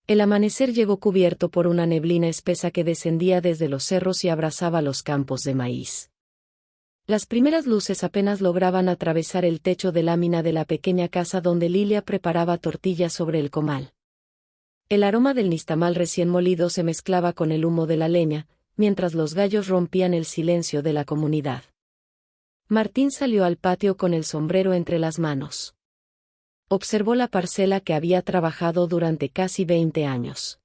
El amanecer llegó cubierto por una neblina espesa que descendía desde los cerros y abrazaba los campos de maíz. Las primeras luces apenas lograban atravesar el techo de lámina de la pequeña casa donde Lilia preparaba tortillas sobre el comal. El aroma del nixtamal recién molido se mezclaba con el humo de la leña, mientras los gallos rompían el silencio de la comunidad. Martín salió al patio con el sombrero entre las manos. Observó la parcela que había trabajado durante casi 20 años.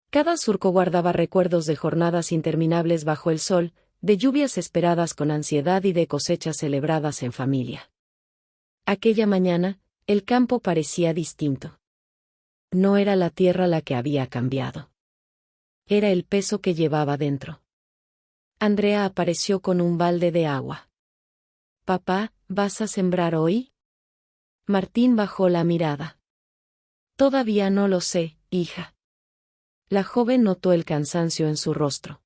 Cada surco guardaba recuerdos de jornadas interminables bajo el sol, de lluvias esperadas con ansiedad y de cosechas celebradas en familia. Aquella mañana, el campo parecía distinto. No era la tierra la que había cambiado. Era el peso que llevaba dentro. Andrea apareció con un balde de agua. «Papá, ¿vas a sembrar hoy?» Martín bajó la mirada. «Todavía no lo sé, hija». La joven notó el cansancio en su rostro.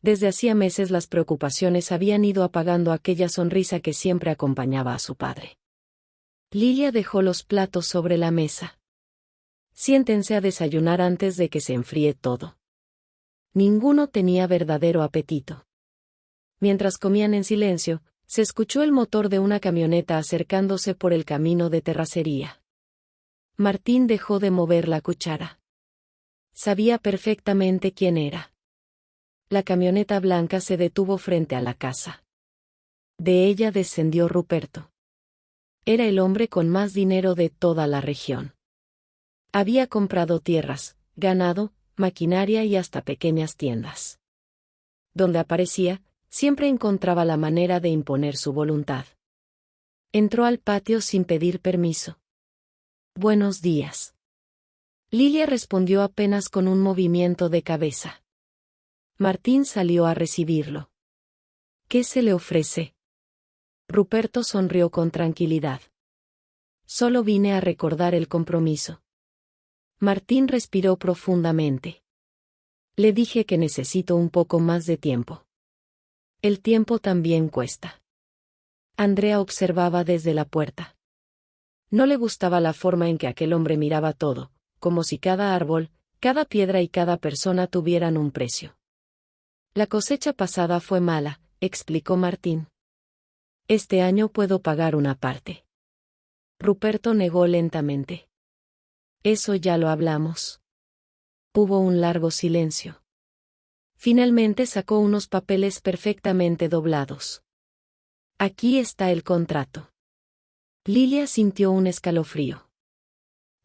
Desde hacía meses las preocupaciones habían ido apagando aquella sonrisa que siempre acompañaba a su padre. Lilia dejó los platos sobre la mesa. «Siéntense a desayunar antes de que se enfríe todo». Ninguno tenía verdadero apetito. Mientras comían en silencio, se escuchó el motor de una camioneta acercándose por el camino de terracería. Martín dejó de mover la cuchara. Sabía perfectamente quién era. La camioneta blanca se detuvo frente a la casa. De ella descendió Ruperto. Era el hombre con más dinero de toda la región. Había comprado tierras, ganado, maquinaria y hasta pequeñas tiendas. Donde aparecía, siempre encontraba la manera de imponer su voluntad. Entró al patio sin pedir permiso. «Buenos días». Lilia respondió apenas con un movimiento de cabeza. Martín salió a recibirlo. «¿Qué se le ofrece?» Ruperto sonrió con tranquilidad. «Solo vine a recordar el compromiso». Martín respiró profundamente. «Le dije que necesito un poco más de tiempo». «El tiempo también cuesta». Andrea observaba desde la puerta. No le gustaba la forma en que aquel hombre miraba todo, como si cada árbol, cada piedra y cada persona tuvieran un precio. «La cosecha pasada fue mala», explicó Martín. «Este año puedo pagar una parte». Ruperto negó lentamente. «Eso ya lo hablamos». Hubo un largo silencio. Finalmente sacó unos papeles perfectamente doblados. «Aquí está el contrato». Lilia sintió un escalofrío.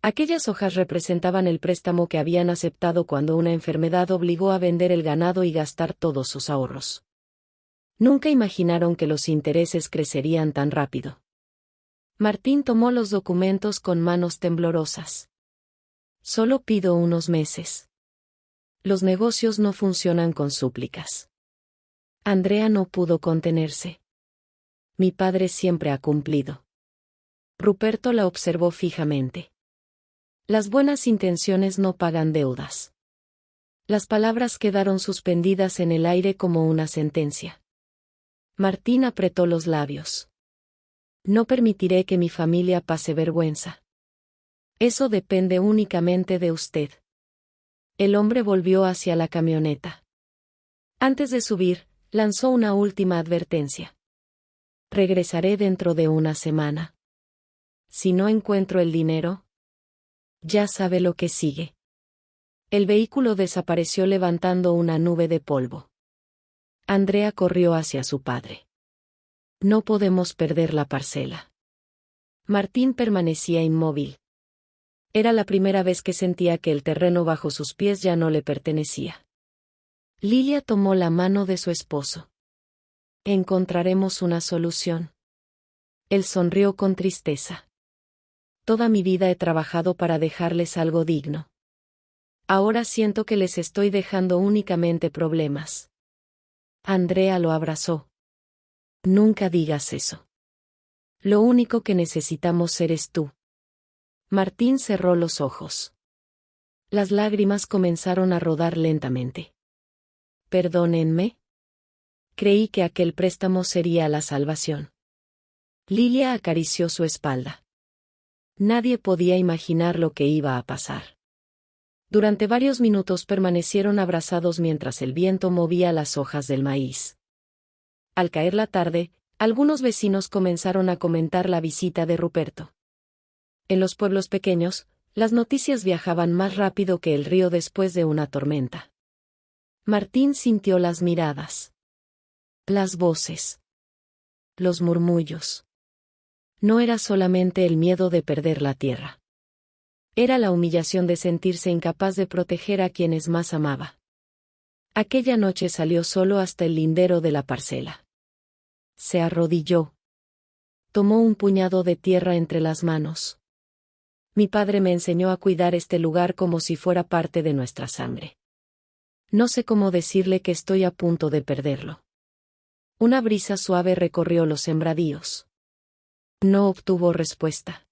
Aquellas hojas representaban el préstamo que habían aceptado cuando una enfermedad obligó a vender el ganado y gastar todos sus ahorros. Nunca imaginaron que los intereses crecerían tan rápido. Martín tomó los documentos con manos temblorosas. «Solo pido unos meses. Los negocios no funcionan con súplicas». Andrea no pudo contenerse. «Mi padre siempre ha cumplido». Ruperto la observó fijamente. «Las buenas intenciones no pagan deudas». Las palabras quedaron suspendidas en el aire como una sentencia. Martín apretó los labios. «No permitiré que mi familia pase vergüenza». «Eso depende únicamente de usted». El hombre volvió hacia la camioneta. Antes de subir, lanzó una última advertencia. «Regresaré dentro de una semana. Si no encuentro el dinero, ya sabe lo que sigue». El vehículo desapareció levantando una nube de polvo. Andrea corrió hacia su padre. «No podemos perder la parcela». Martín permanecía inmóvil. Era la primera vez que sentía que el terreno bajo sus pies ya no le pertenecía. Lilia tomó la mano de su esposo. «Encontraremos una solución». Él sonrió con tristeza. «Toda mi vida he trabajado para dejarles algo digno. Ahora siento que les estoy dejando únicamente problemas». Andrea lo abrazó. «Nunca digas eso. Lo único que necesitamos eres tú». Martín cerró los ojos. Las lágrimas comenzaron a rodar lentamente. «Perdónenme. Creí que aquel préstamo sería la salvación». Lilia acarició su espalda. Nadie podía imaginar lo que iba a pasar. Durante varios minutos permanecieron abrazados mientras el viento movía las hojas del maíz. Al caer la tarde, algunos vecinos comenzaron a comentar la visita de Ruperto. En los pueblos pequeños, las noticias viajaban más rápido que el río después de una tormenta. Martín sintió las miradas, las voces, los murmullos. No era solamente el miedo de perder la tierra. Era la humillación de sentirse incapaz de proteger a quienes más amaba. Aquella noche salió solo hasta el lindero de la parcela. Se arrodilló. Tomó un puñado de tierra entre las manos. Mi padre me enseñó a cuidar este lugar como si fuera parte de nuestra sangre. No sé cómo decirle que estoy a punto de perderlo. Una brisa suave recorrió los sembradíos. No obtuvo respuesta.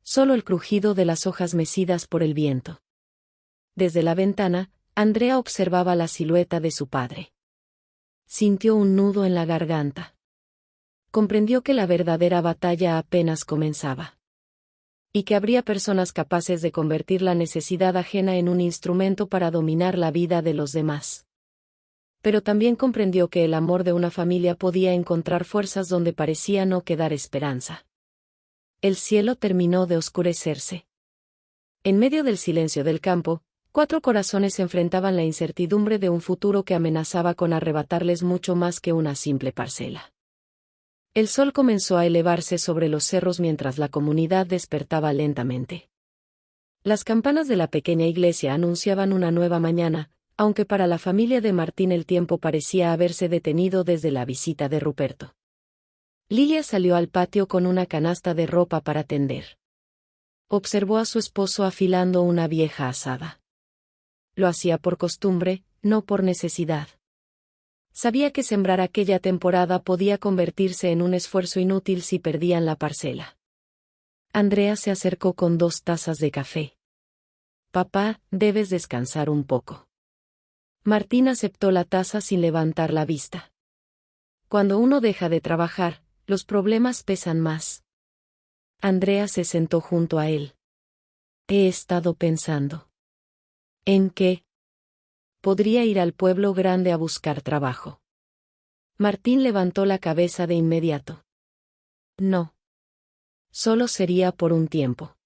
Solo el crujido de las hojas mecidas por el viento. Desde la ventana, Andrea observaba la silueta de su padre. Sintió un nudo en la garganta. Comprendió que la verdadera batalla apenas comenzaba. Y que habría personas capaces de convertir la necesidad ajena en un instrumento para dominar la vida de los demás. Pero también comprendió que el amor de una familia podía encontrar fuerzas donde parecía no quedar esperanza. El cielo terminó de oscurecerse. En medio del silencio del campo, 4 corazones enfrentaban la incertidumbre de un futuro que amenazaba con arrebatarles mucho más que una simple parcela. El sol comenzó a elevarse sobre los cerros mientras la comunidad despertaba lentamente. Las campanas de la pequeña iglesia anunciaban una nueva mañana, aunque para la familia de Martín el tiempo parecía haberse detenido desde la visita de Ruperto. Lilia salió al patio con una canasta de ropa para tender. Observó a su esposo afilando una vieja azada. Lo hacía por costumbre, no por necesidad. Sabía que sembrar aquella temporada podía convertirse en un esfuerzo inútil si perdían la parcela. Andrea se acercó con 2 tazas de café. Papá, debes descansar un poco. Martín aceptó la taza sin levantar la vista. Cuando uno deja de trabajar, los problemas pesan más. Andrea se sentó junto a él. He estado pensando. ¿En qué? Podría ir al pueblo grande a buscar trabajo. Martín levantó la cabeza de inmediato. No. Solo sería por un tiempo.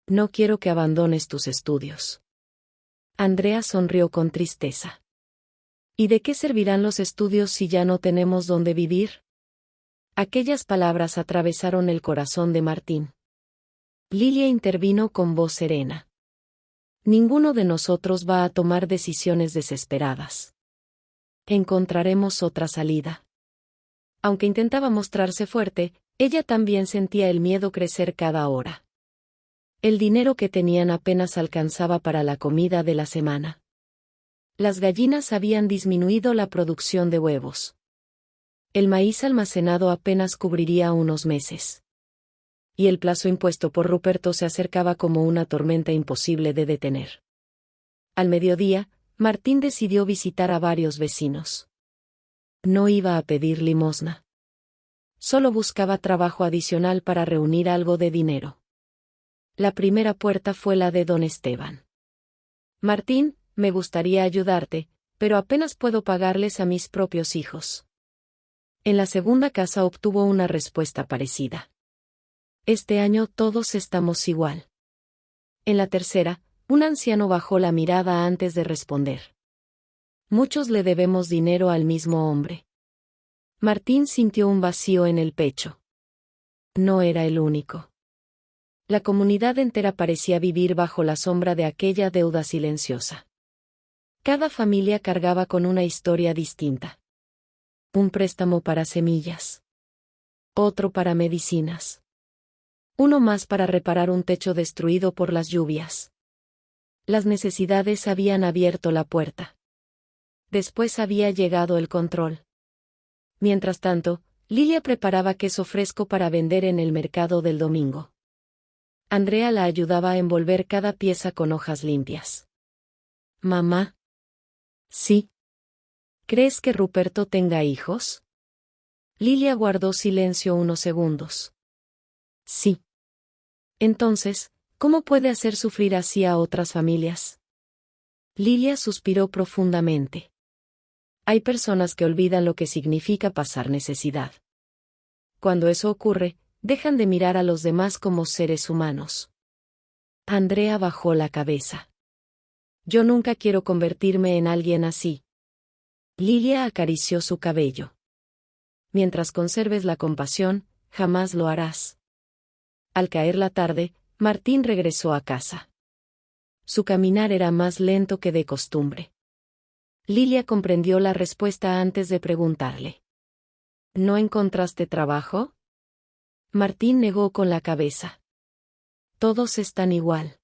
No quiero que abandones tus estudios. Andrea sonrió con tristeza. ¿Y de qué servirán los estudios si ya no tenemos dónde vivir? Aquellas palabras atravesaron el corazón de Martín. Lilia intervino con voz serena. Ninguno de nosotros va a tomar decisiones desesperadas. Encontraremos otra salida. Aunque intentaba mostrarse fuerte, ella también sentía el miedo crecer cada hora. El dinero que tenían apenas alcanzaba para la comida de la semana. Las gallinas habían disminuido la producción de huevos. El maíz almacenado apenas cubriría unos meses. Y el plazo impuesto por Ruperto se acercaba como una tormenta imposible de detener. Al mediodía, Martín decidió visitar a varios vecinos. No iba a pedir limosna. Solo buscaba trabajo adicional para reunir algo de dinero. La primera puerta fue la de don Esteban. Martín, me gustaría ayudarte, pero apenas puedo pagarles a mis propios hijos. En la segunda casa obtuvo una respuesta parecida. Este año todos estamos igual. En la tercera, un anciano bajó la mirada antes de responder. Muchos le debemos dinero al mismo hombre. Martín sintió un vacío en el pecho. No era el único. La comunidad entera parecía vivir bajo la sombra de aquella deuda silenciosa. Cada familia cargaba con una historia distinta. Un préstamo para semillas. Otro para medicinas. Uno más para reparar un techo destruido por las lluvias. Las necesidades habían abierto la puerta. Después había llegado el control. Mientras tanto, Lilia preparaba queso fresco para vender en el mercado del domingo. Andrea la ayudaba a envolver cada pieza con hojas limpias. ¿Mamá? Sí. ¿Crees que Ruperto tenga hijos? Lilia guardó silencio unos segundos. Sí. Entonces, ¿Cómo puede hacer sufrir así a otras familias? Lilia suspiró profundamente. Hay personas que olvidan lo que significa pasar necesidad. Cuando eso ocurre, dejan de mirar a los demás como seres humanos. Andrea bajó la cabeza. Yo nunca quiero convertirme en alguien así. Lilia acarició su cabello. Mientras conserves la compasión, jamás lo harás. Al caer la tarde, Martín regresó a casa. Su caminar era más lento que de costumbre. Lilia comprendió la respuesta antes de preguntarle. ¿No encontraste trabajo? Martín negó con la cabeza. Todos están igual.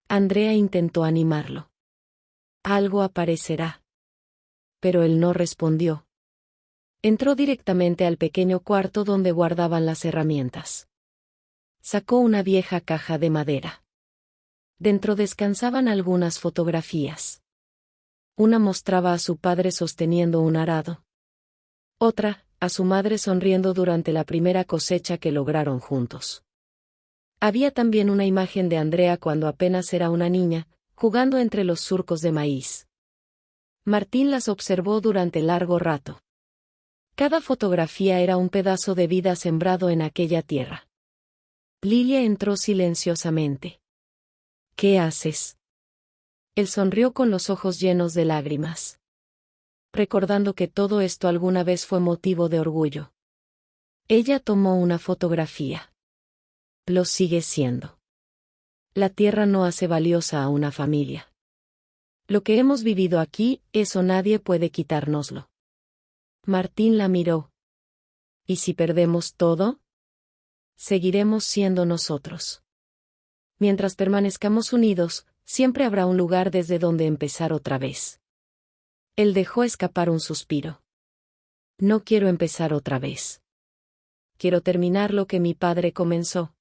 Andrea intentó animarlo. Algo aparecerá. Pero él no respondió. Entró directamente al pequeño cuarto donde guardaban las herramientas. Sacó una vieja caja de madera. Dentro descansaban algunas fotografías. Una mostraba a su padre sosteniendo un arado. Otra, a su madre sonriendo durante la primera cosecha que lograron juntos. Había también una imagen de Andrea cuando apenas era una niña, jugando entre los surcos de maíz. Martín las observó durante largo rato. Cada fotografía era un pedazo de vida sembrado en aquella tierra. Lilia entró silenciosamente. ¿Qué haces? Él sonrió con los ojos llenos de lágrimas. Recordando que todo esto alguna vez fue motivo de orgullo. Ella tomó una fotografía. Lo sigue siendo. La tierra no hace valiosa a una familia. Lo que hemos vivido aquí, eso nadie puede quitárnoslo. Martín la miró. ¿Y si perdemos todo? Seguiremos siendo nosotros. Mientras permanezcamos unidos, siempre habrá un lugar desde donde empezar otra vez. Él dejó escapar un suspiro. No quiero empezar otra vez. Quiero terminar lo que mi padre comenzó.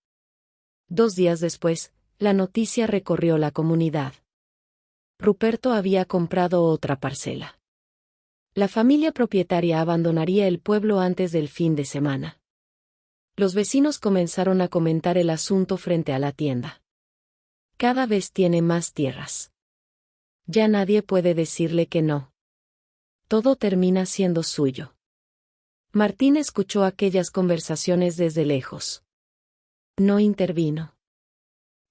2 días después, la noticia recorrió la comunidad. Ruperto había comprado otra parcela. La familia propietaria abandonaría el pueblo antes del fin de semana. Los vecinos comenzaron a comentar el asunto frente a la tienda. Cada vez tiene más tierras. Ya nadie puede decirle que no. Todo termina siendo suyo. Martín escuchó aquellas conversaciones desde lejos. No intervino.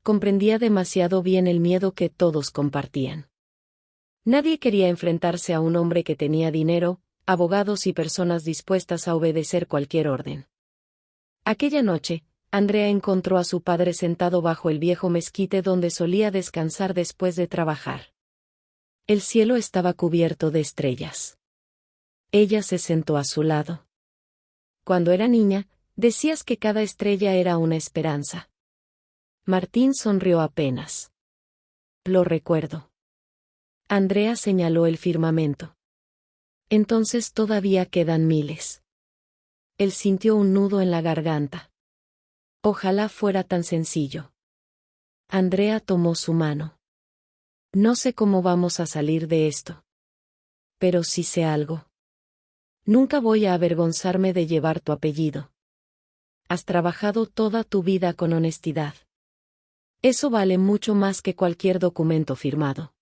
Comprendía demasiado bien el miedo que todos compartían. Nadie quería enfrentarse a un hombre que tenía dinero, abogados y personas dispuestas a obedecer cualquier orden. Aquella noche, Andrea encontró a su padre sentado bajo el viejo mezquite donde solía descansar después de trabajar. El cielo estaba cubierto de estrellas. Ella se sentó a su lado. Cuando era niña, decías que cada estrella era una esperanza. Martín sonrió apenas. Lo recuerdo. Andrea señaló el firmamento. Entonces todavía quedan miles. Él sintió un nudo en la garganta. Ojalá fuera tan sencillo. Andrea tomó su mano. No sé cómo vamos a salir de esto. Pero sí sé algo. Nunca voy a avergonzarme de llevar tu apellido. Has trabajado toda tu vida con honestidad. Eso vale mucho más que cualquier documento firmado.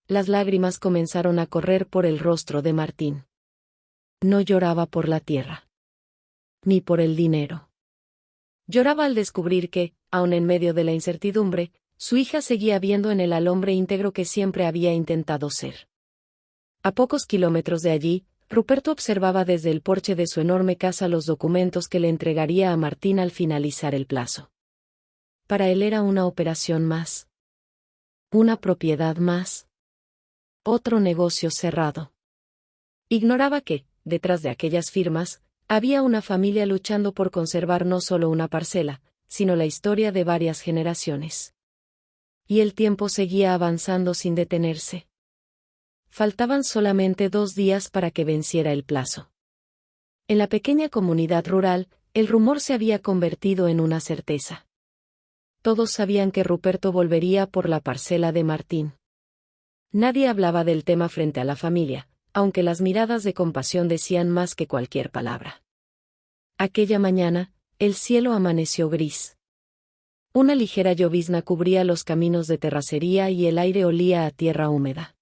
Las lágrimas comenzaron a correr por el rostro de Martín. No lloraba por la tierra. Ni por el dinero. Lloraba al descubrir que, aun en medio de la incertidumbre, su hija seguía viendo en él al hombre íntegro que siempre había intentado ser. A pocos kilómetros de allí, Ruperto observaba desde el porche de su enorme casa los documentos que le entregaría a Martín al finalizar el plazo. Para él era una operación más. Una propiedad más. Otro negocio cerrado. Ignoraba que, detrás de aquellas firmas, había una familia luchando por conservar no solo una parcela, sino la historia de varias generaciones. Y el tiempo seguía avanzando sin detenerse. Faltaban solamente 2 días para que venciera el plazo. En la pequeña comunidad rural, el rumor se había convertido en una certeza. Todos sabían que Ruperto volvería por la parcela de Martín. Nadie hablaba del tema frente a la familia, aunque las miradas de compasión decían más que cualquier palabra. Aquella mañana, el cielo amaneció gris. Una ligera llovizna cubría los caminos de terracería y el aire olía a tierra húmeda.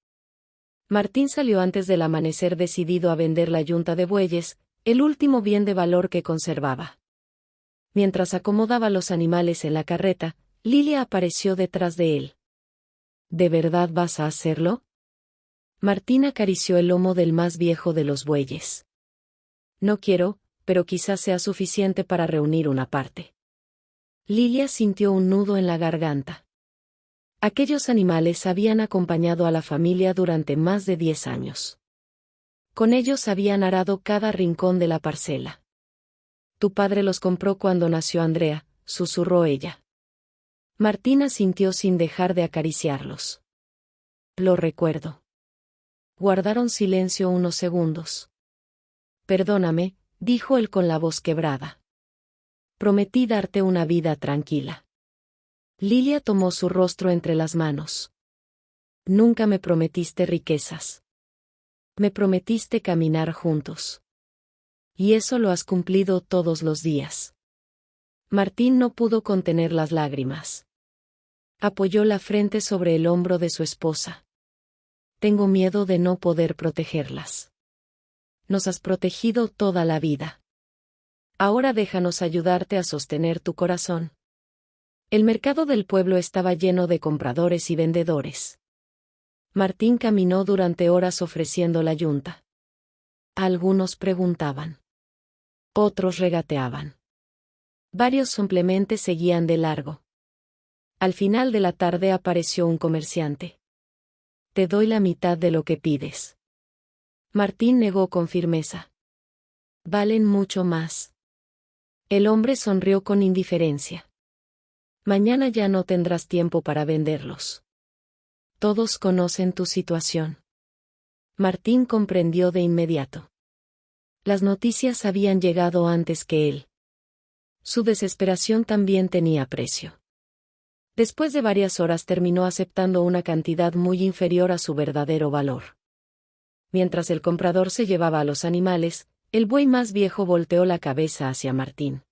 Martín salió antes del amanecer decidido a vender la yunta de bueyes, el último bien de valor que conservaba. Mientras acomodaba los animales en la carreta, Lilia apareció detrás de él. ¿De verdad vas a hacerlo? Martín acarició el lomo del más viejo de los bueyes. No quiero, pero quizás sea suficiente para reunir una parte. Lilia sintió un nudo en la garganta. Aquellos animales habían acompañado a la familia durante más de 10 años. Con ellos habían arado cada rincón de la parcela. Tu padre los compró cuando nació Andrea, susurró ella. Martín asintió sin dejar de acariciarlos. Lo recuerdo. Guardaron silencio unos segundos. Perdóname, dijo él con la voz quebrada. Prometí darte una vida tranquila. Lilia tomó su rostro entre las manos. Nunca me prometiste riquezas. Me prometiste caminar juntos. Y eso lo has cumplido todos los días. Martín no pudo contener las lágrimas. Apoyó la frente sobre el hombro de su esposa. Tengo miedo de no poder protegerlas. Nos has protegido toda la vida. Ahora déjanos ayudarte a sostener tu corazón. El mercado del pueblo estaba lleno de compradores y vendedores. Martín caminó durante horas ofreciendo la yunta. Algunos preguntaban. Otros regateaban. Varios simplemente seguían de largo. Al final de la tarde apareció un comerciante. Te doy la mitad de lo que pides. Martín negó con firmeza. Valen mucho más. El hombre sonrió con indiferencia. Mañana ya no tendrás tiempo para venderlos. Todos conocen tu situación. Martín comprendió de inmediato. Las noticias habían llegado antes que él. Su desesperación también tenía precio. Después de varias horas terminó aceptando una cantidad muy inferior a su verdadero valor. Mientras el comprador se llevaba a los animales, el buey más viejo volteó la cabeza hacia Martín.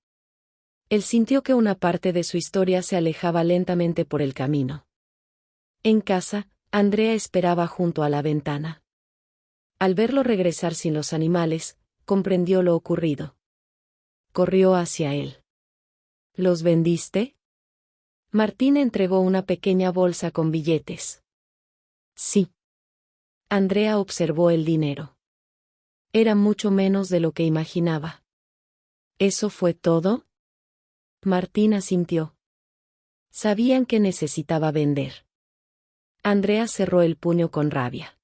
Él sintió que una parte de su historia se alejaba lentamente por el camino. En casa, Andrea esperaba junto a la ventana. Al verlo regresar sin los animales, comprendió lo ocurrido. Corrió hacia él. ¿Los vendiste? Martín entregó una pequeña bolsa con billetes. Sí. Andrea observó el dinero. Era mucho menos de lo que imaginaba. ¿Eso fue todo? Martín asintió. Sabían que necesitaba vender. Andrea cerró el puño con rabia.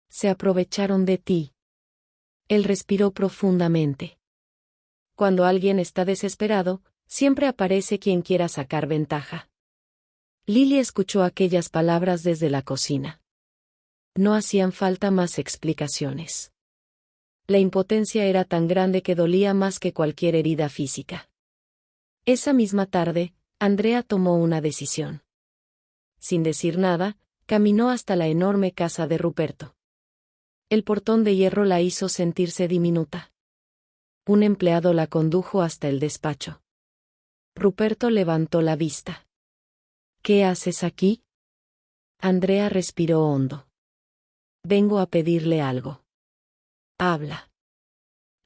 Se aprovecharon de ti. Él respiró profundamente. Cuando alguien está desesperado, siempre aparece quien quiera sacar ventaja. Lily escuchó aquellas palabras desde la cocina. No hacían falta más explicaciones. La impotencia era tan grande que dolía más que cualquier herida física. Esa misma tarde, Andrea tomó una decisión. Sin decir nada, caminó hasta la enorme casa de Ruperto. El portón de hierro la hizo sentirse diminuta. Un empleado la condujo hasta el despacho. Ruperto levantó la vista. ¿Qué haces aquí? Andrea respiró hondo. Vengo a pedirle algo. Habla.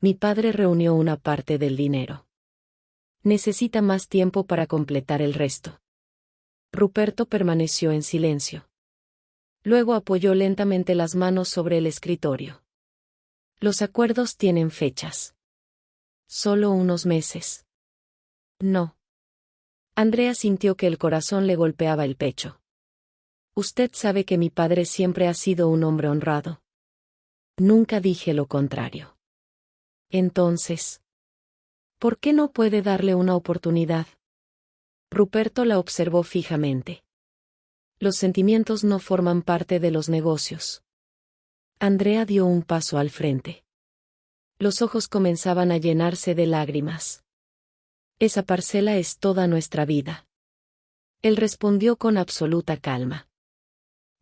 Mi padre reunió una parte del dinero. Necesita más tiempo para completar el resto. Ruperto permaneció en silencio. Luego apoyó lentamente las manos sobre el escritorio. Los acuerdos tienen fechas. Solo unos meses. No. Andrea sintió que el corazón le golpeaba el pecho. Usted sabe que mi padre siempre ha sido un hombre honrado. Nunca dije lo contrario. Entonces, ¿por qué no puede darle una oportunidad? Ruperto la observó fijamente. Los sentimientos no forman parte de los negocios. Andrea dio un paso al frente. Los ojos comenzaban a llenarse de lágrimas. Esa parcela es toda nuestra vida. Él respondió con absoluta calma.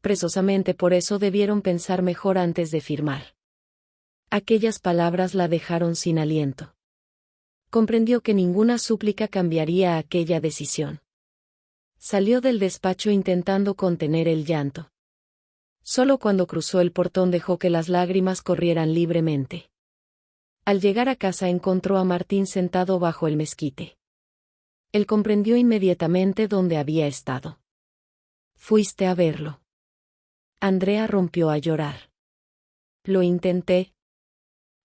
Precisamente por eso debieron pensar mejor antes de firmar. Aquellas palabras la dejaron sin aliento. Comprendió que ninguna súplica cambiaría aquella decisión. Salió del despacho intentando contener el llanto. Solo cuando cruzó el portón dejó que las lágrimas corrieran libremente. Al llegar a casa encontró a Martín sentado bajo el mezquite. Él comprendió inmediatamente dónde había estado. «Fuiste a verlo». Andrea rompió a llorar. Lo intenté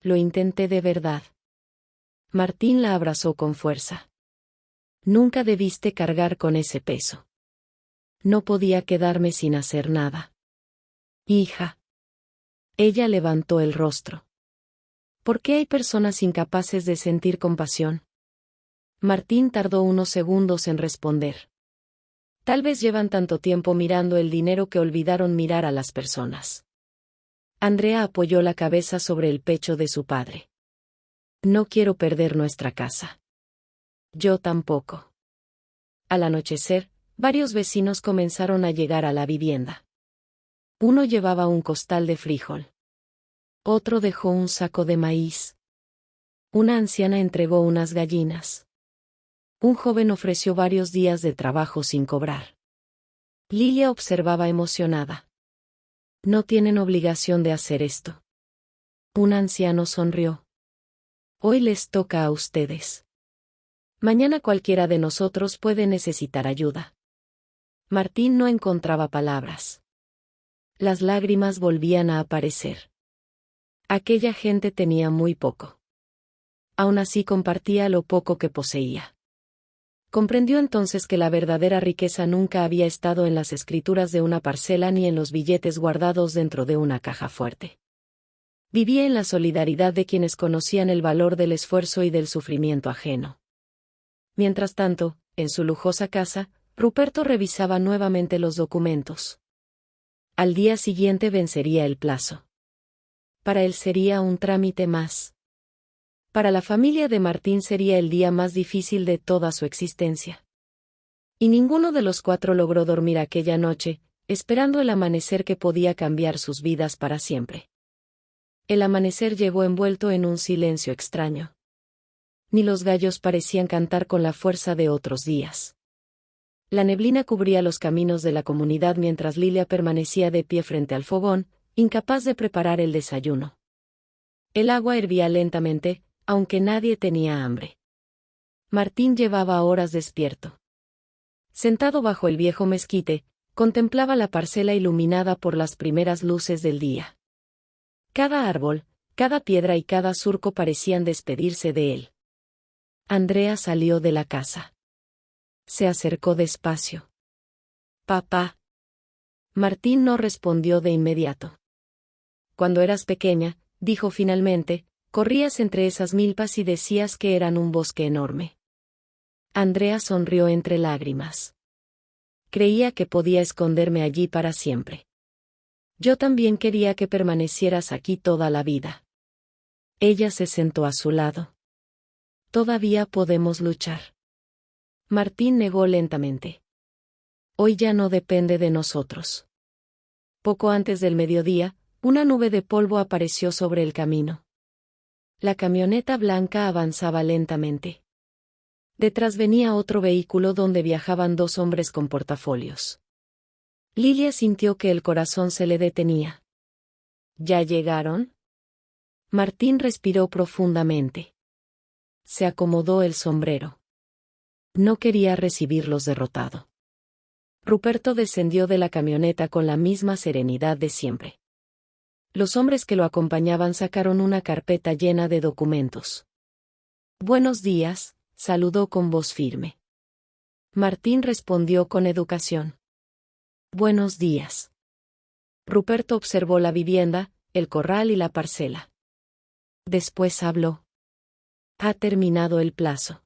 de verdad». Martín la abrazó con fuerza. «Nunca debiste cargar con ese peso. No podía quedarme sin hacer nada». «Hija». Ella levantó el rostro. ¿Por qué hay personas incapaces de sentir compasión? Martín tardó unos segundos en responder. Tal vez llevan tanto tiempo mirando el dinero que olvidaron mirar a las personas. Andrea apoyó la cabeza sobre el pecho de su padre. «No quiero perder nuestra casa». «Yo tampoco». Al anochecer, varios vecinos comenzaron a llegar a la vivienda. Uno llevaba un costal de frijol. Otro dejó un saco de maíz. Una anciana entregó unas gallinas. Un joven ofreció varios días de trabajo sin cobrar. Lilia observaba emocionada. «No tienen obligación de hacer esto». Un anciano sonrió. «Hoy les toca a ustedes. Mañana cualquiera de nosotros puede necesitar ayuda». Martín no encontraba palabras. Las lágrimas volvían a aparecer. Aquella gente tenía muy poco. Aún así compartía lo poco que poseía. Comprendió entonces que la verdadera riqueza nunca había estado en las escrituras de una parcela ni en los billetes guardados dentro de una caja fuerte. Vivía en la solidaridad de quienes conocían el valor del esfuerzo y del sufrimiento ajeno. Mientras tanto, en su lujosa casa, Ruperto revisaba nuevamente los documentos. Al día siguiente vencería el plazo. Para él sería un trámite más. Para la familia de Martín sería el día más difícil de toda su existencia. Y ninguno de los cuatro logró dormir aquella noche, esperando el amanecer que podía cambiar sus vidas para siempre. El amanecer llegó envuelto en un silencio extraño. Ni los gallos parecían cantar con la fuerza de otros días. La neblina cubría los caminos de la comunidad mientras Lilia permanecía de pie frente al fogón, incapaz de preparar el desayuno. El agua hervía lentamente, aunque nadie tenía hambre. Martín llevaba horas despierto. Sentado bajo el viejo mezquite, contemplaba la parcela iluminada por las primeras luces del día. Cada árbol, cada piedra y cada surco parecían despedirse de él. Andrea salió de la casa. Se acercó despacio. «Papá». Martín no respondió de inmediato. «Cuando eras pequeña», dijo finalmente, «corrías entre esas milpas y decías que eran un bosque enorme». Andrea sonrió entre lágrimas. «Creía que podía esconderme allí para siempre. Yo también quería que permanecieras aquí toda la vida». Ella se sentó a su lado. «Todavía podemos luchar». Martín negó lentamente. «Hoy ya no depende de nosotros». Poco antes del mediodía, una nube de polvo apareció sobre el camino. La camioneta blanca avanzaba lentamente. Detrás venía otro vehículo donde viajaban dos hombres con portafolios. Lilia sintió que el corazón se le detenía. ¿Ya llegaron? Martín respiró profundamente. Se acomodó el sombrero. No quería recibirlos derrotado. Ruperto descendió de la camioneta con la misma serenidad de siempre. Los hombres que lo acompañaban sacaron una carpeta llena de documentos. «Buenos días», saludó con voz firme. Martín respondió con educación. «Buenos días». Ruperto observó la vivienda, el corral y la parcela. Después habló. «Ha terminado el plazo».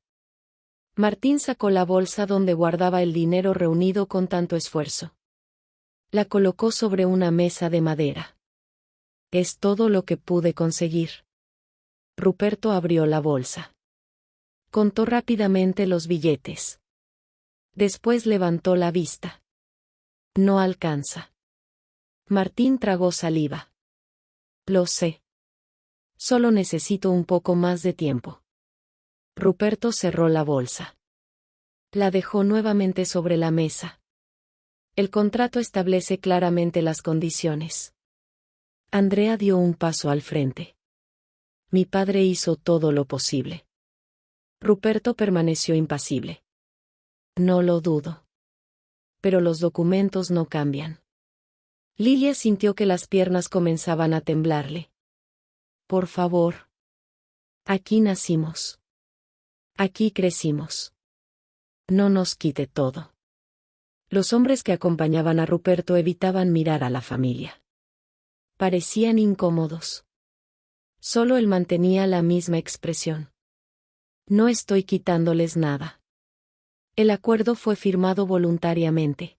Martín sacó la bolsa donde guardaba el dinero reunido con tanto esfuerzo. La colocó sobre una mesa de madera. «Es todo lo que pude conseguir». Ruperto abrió la bolsa. Contó rápidamente los billetes. Después levantó la vista. «No alcanza». Martín tragó saliva. «Lo sé. Solo necesito un poco más de tiempo». Ruperto cerró la bolsa. La dejó nuevamente sobre la mesa. El contrato establece claramente las condiciones. Andrea dio un paso al frente. Mi padre hizo todo lo posible. Ruperto permaneció impasible. No lo dudo. Pero los documentos no cambian. Lilia sintió que las piernas comenzaban a temblarle. Por favor. Aquí nacimos. Aquí crecimos. No nos quite todo. Los hombres que acompañaban a Ruperto evitaban mirar a la familia. Parecían incómodos. Solo él mantenía la misma expresión. No estoy quitándoles nada. El acuerdo fue firmado voluntariamente.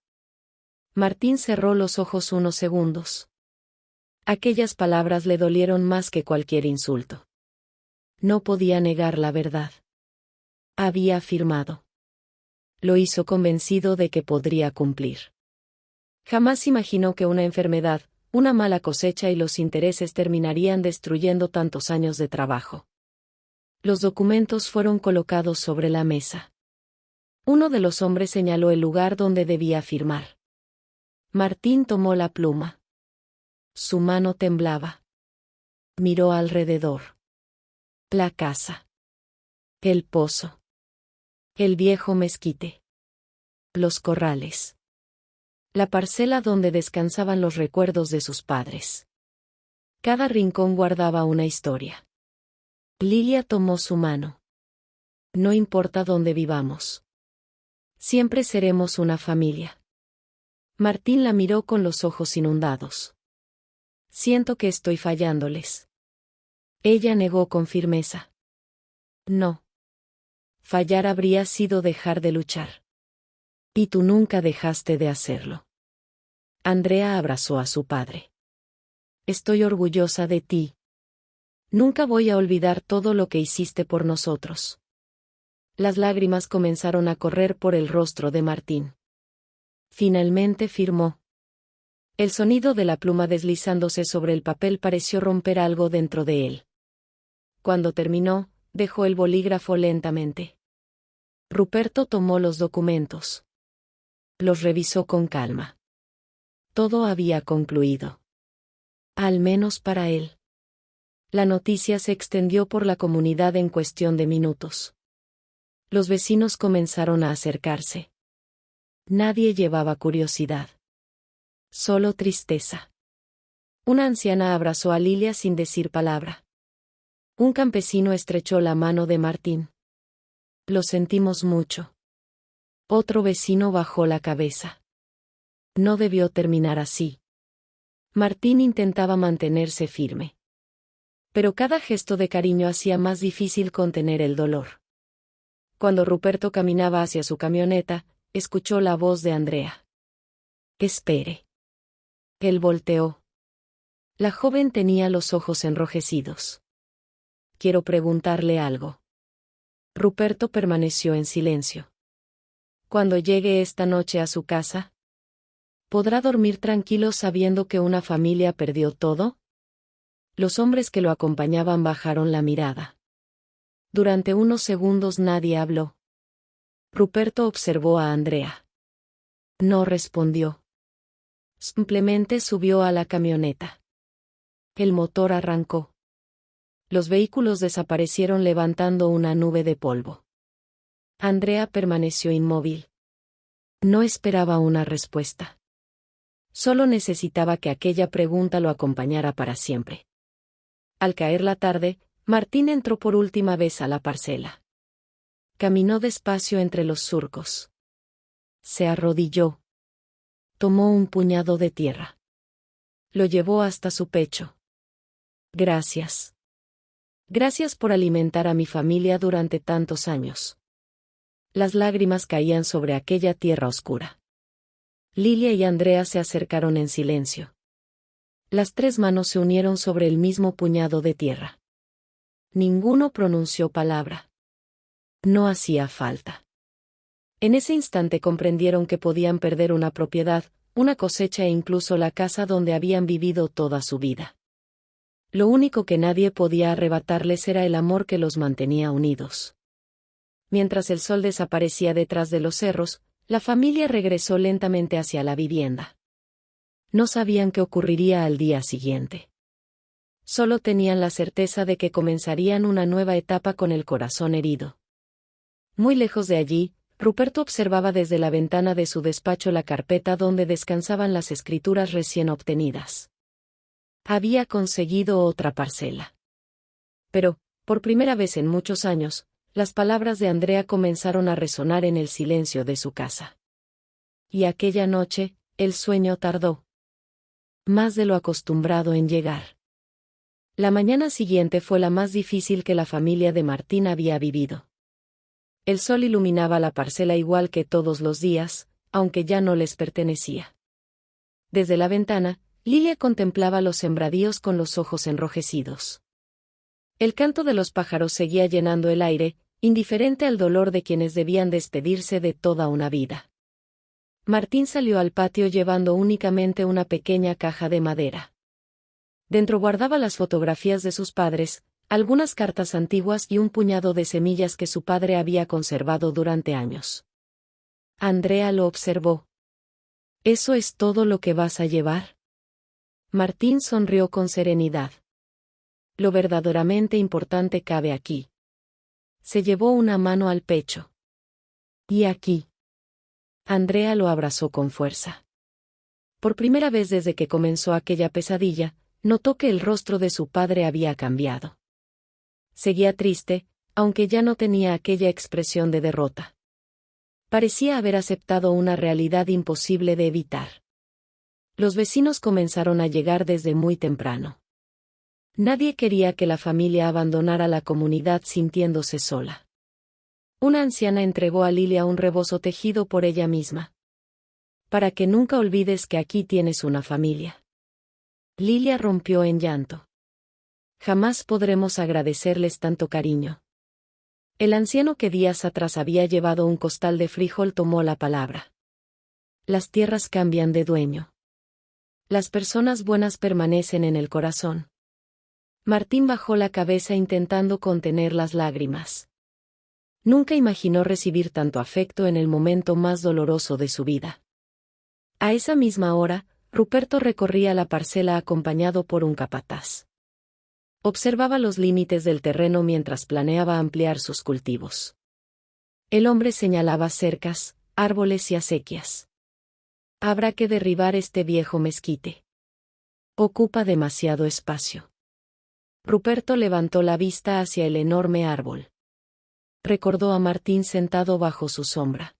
Martín cerró los ojos unos segundos. Aquellas palabras le dolieron más que cualquier insulto. No podía negar la verdad. Había firmado. Lo hizo convencido de que podría cumplir. Jamás imaginó que una enfermedad, una mala cosecha y los intereses terminarían destruyendo tantos años de trabajo. Los documentos fueron colocados sobre la mesa. Uno de los hombres señaló el lugar donde debía firmar. Martín tomó la pluma. Su mano temblaba. Miró alrededor. La casa. El pozo. El viejo mezquite. Los corrales. La parcela donde descansaban los recuerdos de sus padres. Cada rincón guardaba una historia. Lilia tomó su mano. No importa dónde vivamos. Siempre seremos una familia. Martín la miró con los ojos inundados. Siento que estoy fallándoles. Ella negó con firmeza. No. Fallar habría sido dejar de luchar. Y tú nunca dejaste de hacerlo. Andrea abrazó a su padre. Estoy orgullosa de ti. Nunca voy a olvidar todo lo que hiciste por nosotros. Las lágrimas comenzaron a correr por el rostro de Martín. Finalmente firmó. El sonido de la pluma deslizándose sobre el papel pareció romper algo dentro de él. Cuando terminó, dejó el bolígrafo lentamente. Ruperto tomó los documentos. Los revisó con calma. Todo había concluido. Al menos para él. La noticia se extendió por la comunidad en cuestión de minutos. Los vecinos comenzaron a acercarse. Nadie llevaba curiosidad. Solo tristeza. Una anciana abrazó a Lilia sin decir palabra. Un campesino estrechó la mano de Martín. Lo sentimos mucho. Otro vecino bajó la cabeza. No debió terminar así. Martín intentaba mantenerse firme. Pero cada gesto de cariño hacía más difícil contener el dolor. Cuando Ruperto caminaba hacia su camioneta, escuchó la voz de Andrea. Espere. Él volteó. La joven tenía los ojos enrojecidos. Quiero preguntarle algo. Ruperto permaneció en silencio. Cuando llegue esta noche a su casa, ¿podrá dormir tranquilo sabiendo que una familia perdió todo? Los hombres que lo acompañaban bajaron la mirada. Durante unos segundos nadie habló. Ruperto observó a Andrea. No respondió. Simplemente subió a la camioneta. El motor arrancó. Los vehículos desaparecieron levantando una nube de polvo. Andrea permaneció inmóvil. No esperaba una respuesta. Solo necesitaba que aquella pregunta lo acompañara para siempre. Al caer la tarde, Martín entró por última vez a la parcela. Caminó despacio entre los surcos. Se arrodilló. Tomó un puñado de tierra. Lo llevó hasta su pecho. Gracias. Gracias por alimentar a mi familia durante tantos años. Las lágrimas caían sobre aquella tierra oscura. Lilia y Andrea se acercaron en silencio. Las tres manos se unieron sobre el mismo puñado de tierra. Ninguno pronunció palabra. No hacía falta. En ese instante comprendieron que podían perder una propiedad, una cosecha e incluso la casa donde habían vivido toda su vida. Lo único que nadie podía arrebatarles era el amor que los mantenía unidos. mientras el sol desaparecía detrás de los cerros, la familia regresó lentamente hacia la vivienda. No sabían qué ocurriría al día siguiente. Solo tenían la certeza de que comenzarían una nueva etapa con el corazón herido. Muy lejos de allí, Ruperto observaba desde la ventana de su despacho la carpeta donde descansaban las escrituras recién obtenidas. Había conseguido otra parcela. Pero, por primera vez en muchos años, las palabras de Andrea comenzaron a resonar en el silencio de su casa. Y aquella noche, el sueño tardó más de lo acostumbrado en llegar. La mañana siguiente fue la más difícil que la familia de Martín había vivido. El sol iluminaba la parcela igual que todos los días, aunque ya no les pertenecía. Desde la ventana, Lilia contemplaba los sembradíos con los ojos enrojecidos. El canto de los pájaros seguía llenando el aire, indiferente al dolor de quienes debían despedirse de toda una vida. Martín salió al patio llevando únicamente una pequeña caja de madera. Dentro guardaba las fotografías de sus padres, algunas cartas antiguas y un puñado de semillas que su padre había conservado durante años. Andrea lo observó. ¿Eso es todo lo que vas a llevar? Martín sonrió con serenidad. Lo verdaderamente importante cabe aquí. Se llevó una mano al pecho. ¿Y aquí? Andrea lo abrazó con fuerza. Por primera vez desde que comenzó aquella pesadilla, notó que el rostro de su padre había cambiado. Seguía triste, aunque ya no tenía aquella expresión de derrota. Parecía haber aceptado una realidad imposible de evitar. Los vecinos comenzaron a llegar desde muy temprano. Nadie quería que la familia abandonara la comunidad sintiéndose sola. Una anciana entregó a Lilia un rebozo tejido por ella misma. Para que nunca olvides que aquí tienes una familia. Lilia rompió en llanto. Jamás podremos agradecerles tanto cariño. El anciano que días atrás había llevado un costal de frijol tomó la palabra. Las tierras cambian de dueño. Las personas buenas permanecen en el corazón. Martín bajó la cabeza intentando contener las lágrimas. Nunca imaginó recibir tanto afecto en el momento más doloroso de su vida. A esa misma hora, Ruperto recorría la parcela acompañado por un capataz. Observaba los límites del terreno mientras planeaba ampliar sus cultivos. El hombre señalaba cercas, árboles y acequias. Habrá que derribar este viejo mezquite. Ocupa demasiado espacio. Ruperto levantó la vista hacia el enorme árbol. Recordó a Martín sentado bajo su sombra.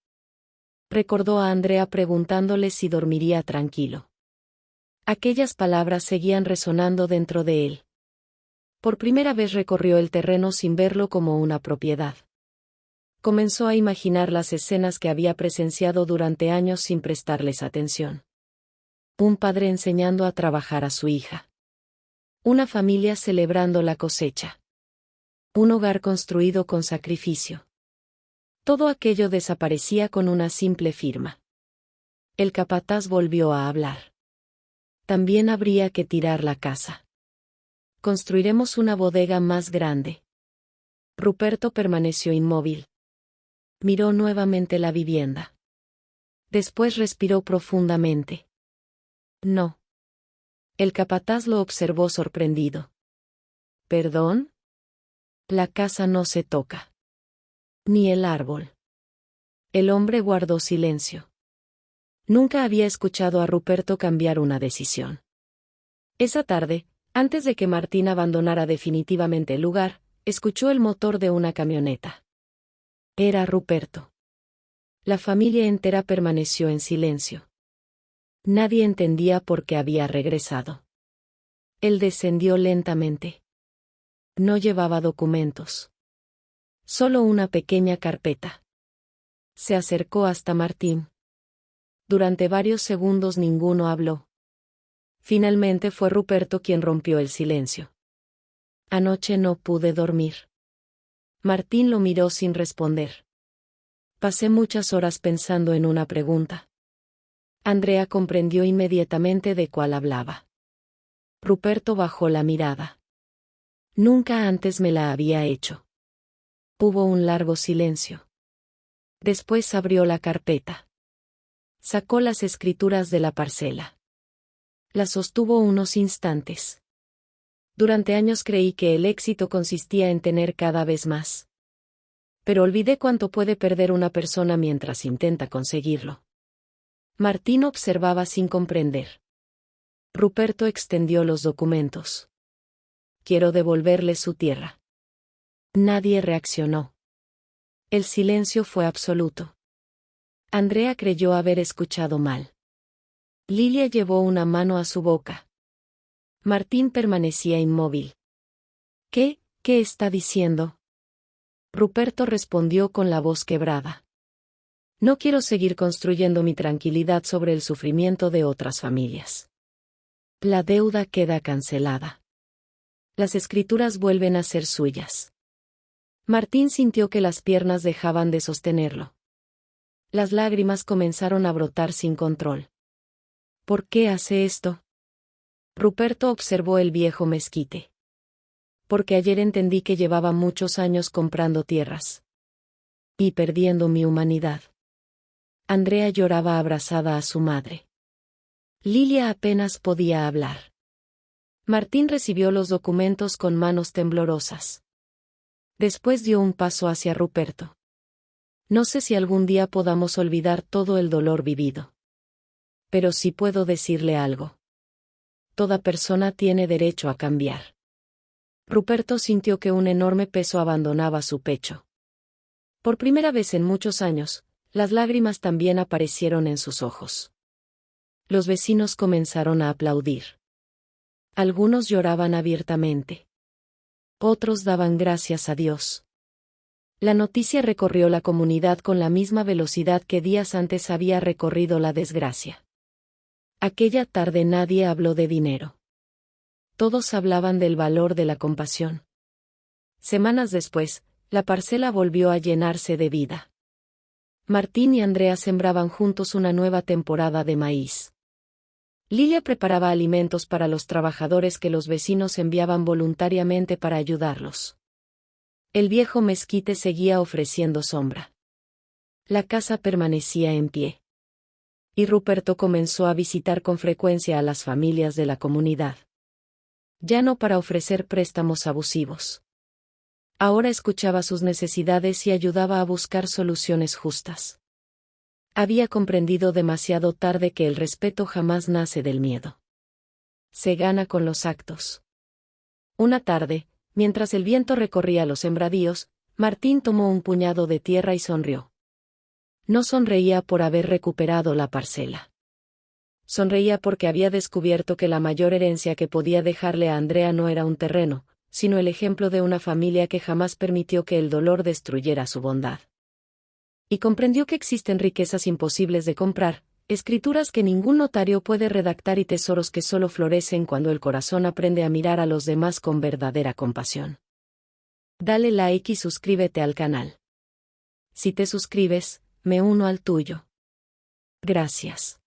Recordó a Andrea preguntándole si dormiría tranquilo. Aquellas palabras seguían resonando dentro de él. Por primera vez recorrió el terreno sin verlo como una propiedad. Comenzó a imaginar las escenas que había presenciado durante años sin prestarles atención. Un padre enseñando a trabajar a su hija. Una familia celebrando la cosecha. Un hogar construido con sacrificio. Todo aquello desaparecía con una simple firma. El capataz volvió a hablar. También habría que tirar la casa. Construiremos una bodega más grande. Ruperto permaneció inmóvil. Miró nuevamente la vivienda. Después respiró profundamente. No. El capataz lo observó sorprendido. ¿Perdón? La casa no se toca. Ni el árbol. El hombre guardó silencio. Nunca había escuchado a Ruperto cambiar una decisión. Esa tarde, antes de que Martín abandonara definitivamente el lugar, escuchó el motor de una camioneta. Era Ruperto. La familia entera permaneció en silencio. Nadie entendía por qué había regresado. Él descendió lentamente. No llevaba documentos. Solo una pequeña carpeta. Se acercó hasta Martín. Durante varios segundos ninguno habló. Finalmente fue Ruperto quien rompió el silencio. Anoche no pude dormir. Martín lo miró sin responder. Pasé muchas horas pensando en una pregunta. Andrea comprendió inmediatamente de cuál hablaba. Ruperto bajó la mirada. Nunca antes me la había hecho. Hubo un largo silencio. Después abrió la carpeta. Sacó las escrituras de la parcela. Las sostuvo unos instantes. Durante años creí que el éxito consistía en tener cada vez más. Pero olvidé cuánto puede perder una persona mientras intenta conseguirlo. Martín observaba sin comprender. Ruperto extendió los documentos. Quiero devolverle su tierra. Nadie reaccionó. El silencio fue absoluto. Andrea creyó haber escuchado mal. Lilia llevó una mano a su boca. Martín permanecía inmóvil. ¿Qué está diciendo? Ruperto respondió con la voz quebrada. No quiero seguir construyendo mi tranquilidad sobre el sufrimiento de otras familias. La deuda queda cancelada. Las escrituras vuelven a ser suyas. Martín sintió que las piernas dejaban de sostenerlo. Las lágrimas comenzaron a brotar sin control. ¿Por qué hace esto? Ruperto observó el viejo mezquite. Porque ayer entendí que llevaba muchos años comprando tierras. Y perdiendo mi humanidad. Andrea lloraba abrazada a su madre. Lilia apenas podía hablar. Martín recibió los documentos con manos temblorosas. Después dio un paso hacia Ruperto. No sé si algún día podamos olvidar todo el dolor vivido. Pero sí puedo decirle algo. Toda persona tiene derecho a cambiar. Ruperto sintió que un enorme peso abandonaba su pecho. Por primera vez en muchos años, las lágrimas también aparecieron en sus ojos. Los vecinos comenzaron a aplaudir. Algunos lloraban abiertamente. Otros daban gracias a Dios. La noticia recorrió la comunidad con la misma velocidad que días antes había recorrido la desgracia. Aquella tarde nadie habló de dinero. Todos hablaban del valor de la compasión. Semanas después, la parcela volvió a llenarse de vida. Martín y Andrea sembraban juntos una nueva temporada de maíz. Lilia preparaba alimentos para los trabajadores que los vecinos enviaban voluntariamente para ayudarlos. El viejo mezquite seguía ofreciendo sombra. La casa permanecía en pie. Y Ruperto comenzó a visitar con frecuencia a las familias de la comunidad. Ya no para ofrecer préstamos abusivos. Ahora escuchaba sus necesidades y ayudaba a buscar soluciones justas. Había comprendido demasiado tarde que el respeto jamás nace del miedo. Se gana con los actos. Una tarde, mientras el viento recorría los sembradíos, Martín tomó un puñado de tierra y sonrió. No sonreía por haber recuperado la parcela. Sonreía porque había descubierto que la mayor herencia que podía dejarle a Andrea no era un terreno, sino el ejemplo de una familia que jamás permitió que el dolor destruyera su bondad. Y comprendió que existen riquezas imposibles de comprar, escrituras que ningún notario puede redactar y tesoros que solo florecen cuando el corazón aprende a mirar a los demás con verdadera compasión. Dale like y suscríbete al canal. Si te suscribes, me uno al tuyo. Gracias.